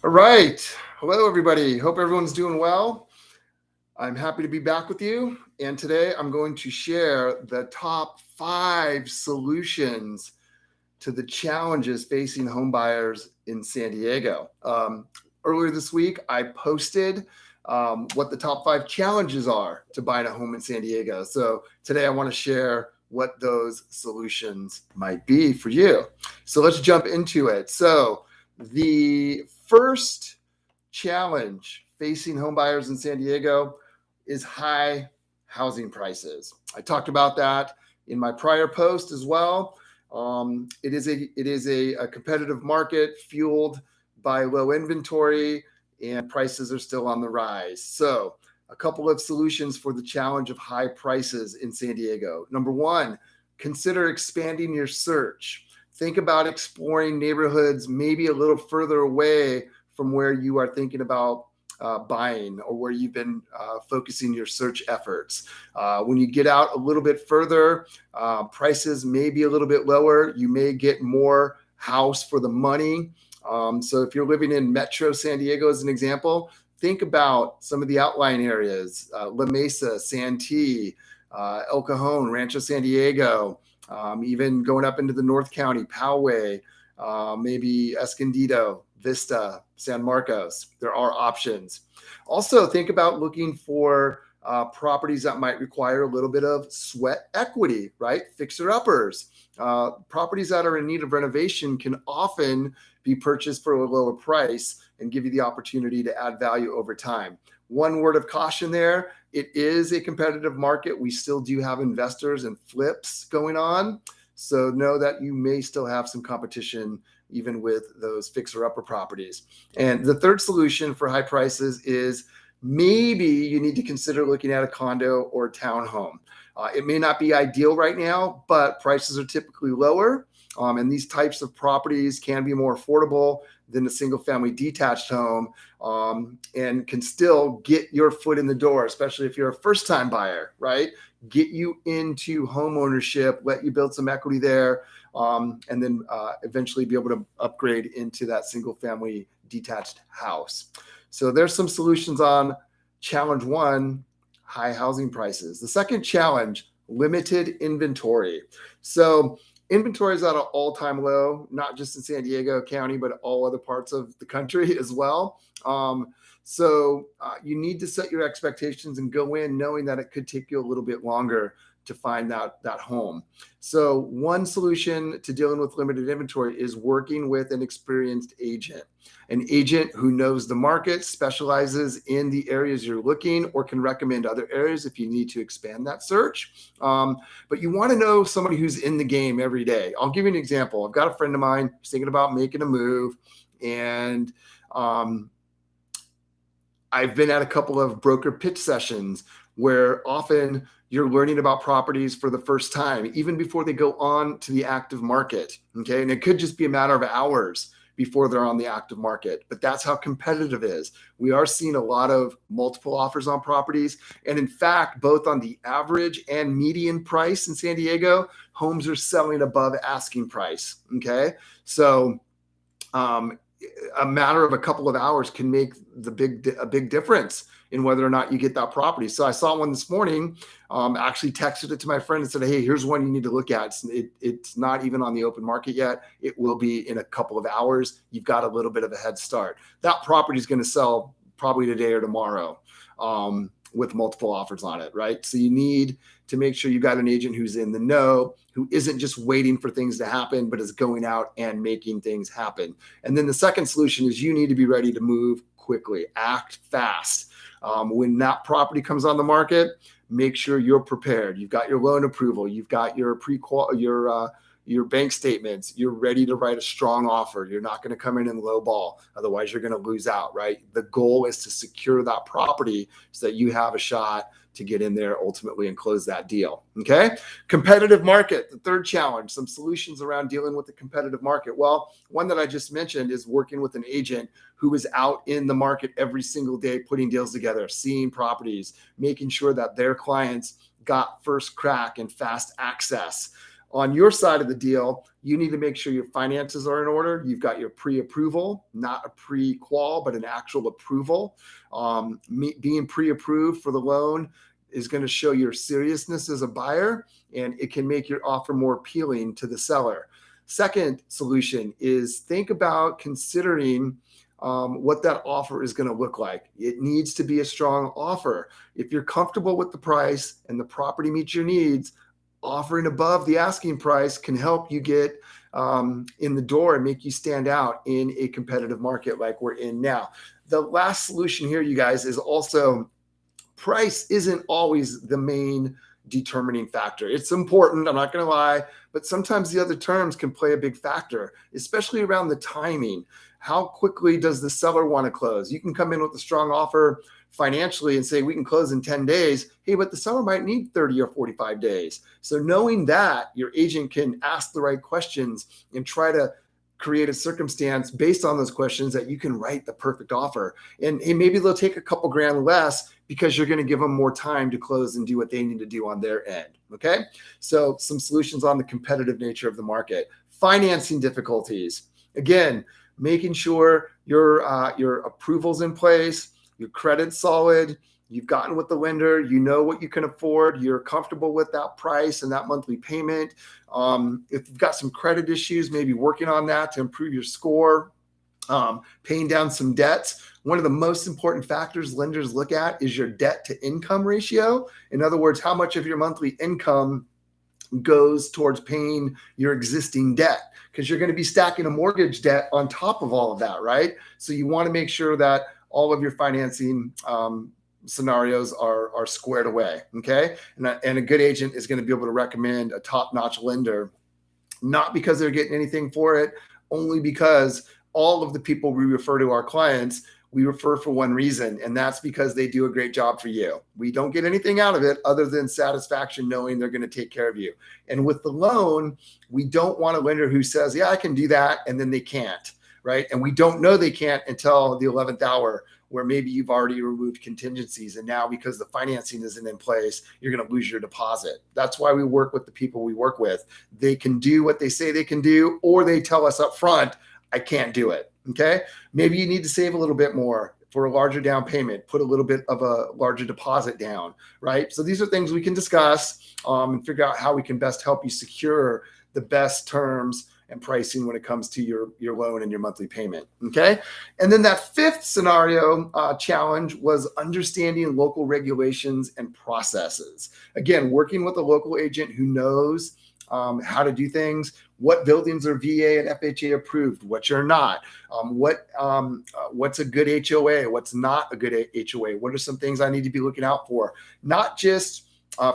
All right. Hello, everybody. Hope everyone's doing well. I'm happy to be back with you. And today I'm going to share the top 5 solutions to the challenges facing home buyers in San Diego. Earlier this week, I posted what the top 5 challenges are to buying a home in San Diego. So today I want to share what those solutions might be for you. So let's jump into it. So the first challenge facing home buyers in San Diego is high housing prices. I talked about that in my prior post as well. It is a competitive market fueled by low inventory, and prices are still on the rise. So a couple of solutions for the challenge of high prices in San Diego. Number one, consider expanding your search. Think about exploring neighborhoods maybe a little further away from where you are thinking about buying or where you've been focusing your search efforts. When you get out a little bit further, prices may be a little bit lower. You may get more house for the money. So if you're living in Metro San Diego, as an example, think about some of the outlying areas, La Mesa, Santee, El Cajon, Rancho San Diego, even going up into the North County, Poway, maybe Escondido, Vista, San Marcos. There are options. Also, think about looking for properties that might require a little bit of sweat equity, right? Fixer-uppers. Properties that are in need of renovation can often be purchased for a lower price and give you the opportunity to add value over time. One word of caution there, it is a competitive market. We still do have investors and flips going on. So know that you may still have some competition even with those fixer-upper properties. And the third solution for high prices is maybe you need to consider looking at a condo or a townhome. It may not be ideal right now, but prices are typically lower. And these types of properties can be more affordable than a single-family detached home, and can still get your foot in the door, especially if you're a first-time buyer, right? Get you into home ownership, let you build some equity there, and then eventually be able to upgrade into that single-family detached house. So there's some solutions on challenge one, high housing prices. The second challenge, limited inventory. So inventory is at an all-time low, not just in San Diego County, but all other parts of the country as well. So you need to set your expectations and go in knowing that it could take you a little bit longer to find that home. So one solution to dealing with limited inventory is working with an experienced agent, an agent who knows the market, specializes in the areas you're looking, or can recommend other areas if you need to expand that search. But you want to know somebody who's in the game every day. I'll give you an example. I've got a friend of mine who's thinking about making a move, and I've been at a couple of broker pitch sessions where often you're learning about properties for the first time, even before they go on to the active market. Okay. And it could just be a matter of hours before they're on the active market, but that's how competitive it is. We are seeing a lot of multiple offers on properties. And in fact, both on the average and median price in San Diego, homes are selling above asking price. Okay. So, a matter of a couple of hours can make a big difference in whether or not you get that property. So I saw one this morning, actually texted it to my friend and said, hey, here's one you need to look at. It's not even on the open market yet. It will be in a couple of hours. You've got a little bit of a head start. That property is going to sell probably today or tomorrow, with multiple offers on it, right? So you need to make sure you've got an agent who's in the know, who isn't just waiting for things to happen, but is going out and making things happen. And then the second solution is you need to be ready to move quickly, act fast. When that property comes on the market, make sure you're prepared. You've got your loan approval, you've got your your bank statements, you're ready to write a strong offer. You're not going to come in and lowball. Otherwise, you're going to lose out, right? The goal is to secure that property so that you have a shot to get in there ultimately and close that deal. Okay. Competitive market. The third challenge, some solutions around dealing with the competitive market. Well, one that I just mentioned is working with an agent who is out in the market every single day, putting deals together, seeing properties, making sure that their clients got first crack and fast access. On your side of the deal, you need to make sure your finances are in order. You've got your pre-approval, not a pre-qual, but an actual approval. Being pre-approved for the loan is going to show your seriousness as a buyer, and it can make your offer more appealing to the seller. Second solution is think about considering what that offer is going to look like. It needs to be a strong offer. If you're comfortable with the price and the property meets your needs, offering above the asking price can help you get in the door and make you stand out in a competitive market like we're in now. The last solution here, you guys, is also price isn't always the main determining factor. It's important, I'm not going to lie, but sometimes the other terms can play a big factor, especially around the timing. How quickly does the seller want to close? You can come in with a strong offer financially and say, we can close in 10 days. Hey, but the seller might need 30 or 45 days. So knowing that, your agent can ask the right questions and try to create a circumstance based on those questions that you can write the perfect offer. And maybe they'll take a couple grand less because you're going to give them more time to close and do what they need to do on their end. Okay. So some solutions on the competitive nature of the market. Financing difficulties. Again, making sure your approval's in place, your credit's solid, you've gotten with the lender, you know what you can afford, you're comfortable with that price and that monthly payment. If you've got some credit issues, maybe working on that to improve your score, paying down some debts. One of the most important factors lenders look at is your debt to income ratio. In other words, how much of your monthly income goes towards paying your existing debt, because you're going to be stacking a mortgage debt on top of all of that, right? So you want to make sure that all of your financing scenarios are squared away, okay? And a good agent is going to be able to recommend a top-notch lender, not because they're getting anything for it, only because all of the people we refer to our clients, we refer for one reason, and that's because they do a great job for you. We don't get anything out of it other than satisfaction knowing they're going to take care of you. And with the loan, we don't want a lender who says, yeah, I can do that, and then they can't, right? And we don't know they can't until the 11th hour, where maybe you've already removed contingencies. And now because the financing isn't in place, you're going to lose your deposit. That's why we work with the people we work with. They can do what they say they can do, or they tell us up front, I can't do it. Okay. Maybe you need to save a little bit more for a larger down payment, put a little bit of a larger deposit down, right? So these are things we can discuss and figure out how we can best help you secure the best terms and pricing when it comes to your loan and your monthly payment. Okay. And then that fifth scenario challenge was understanding local regulations and processes. Again, working with a local agent who knows how to do things, what buildings are VA and FHA approved, which are not, what's a good HOA, what's not a good HOA, what are some things I need to be looking out for, not just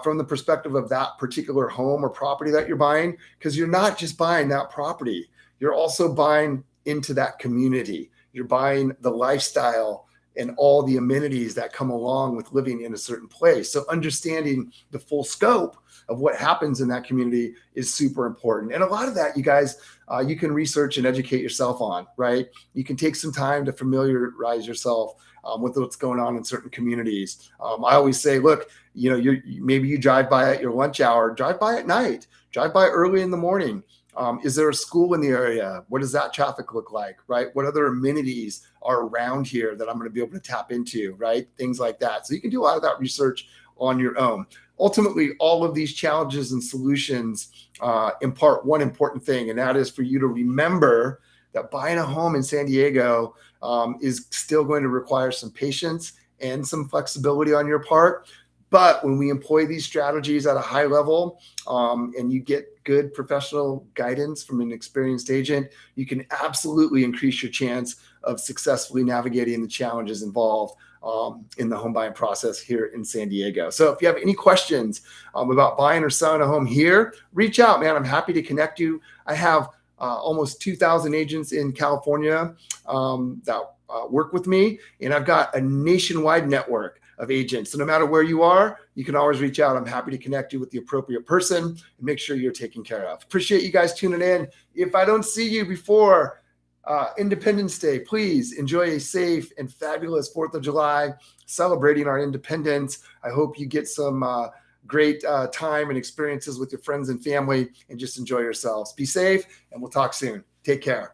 from the perspective of that particular home or property that you're buying, because you're not just buying that property, you're also buying into that community. You're buying the lifestyle and all the amenities that come along with living in a certain place. So understanding the full scope of what happens in that community is super important. And a lot of that, you guys, you can research and educate yourself on, right? You can take some time to familiarize yourself with what's going on in certain communities. I always say, look, maybe you drive by at your lunch hour, drive by at night, drive by early in the morning. Is there a school in the area? What does that traffic look like, right? What other amenities are around here that I'm going to be able to tap into, right? Things like that. So you can do a lot of that research on your own. Ultimately, all of these challenges and solutions impart one important thing, and that is for you to remember that buying a home in San Diego is still going to require some patience and some flexibility on your part. But when we employ these strategies at a high level and you get good professional guidance from an experienced agent, you can absolutely increase your chance of successfully navigating the challenges involved in the home buying process here in San Diego. So if you have any questions about buying or selling a home here, reach out, man. I'm happy to connect you. I have almost 2,000 agents in California that work with me, and I've got a nationwide network of agents. So no matter where you are, you can always reach out. I'm happy to connect you with the appropriate person and make sure you're taken care of. Appreciate you guys tuning in. If I don't see you before Independence Day, please enjoy a safe and fabulous 4th of July, celebrating our independence. I hope you get some great time and experiences with your friends and family, and just enjoy yourselves. Be safe, and we'll talk soon. Take care.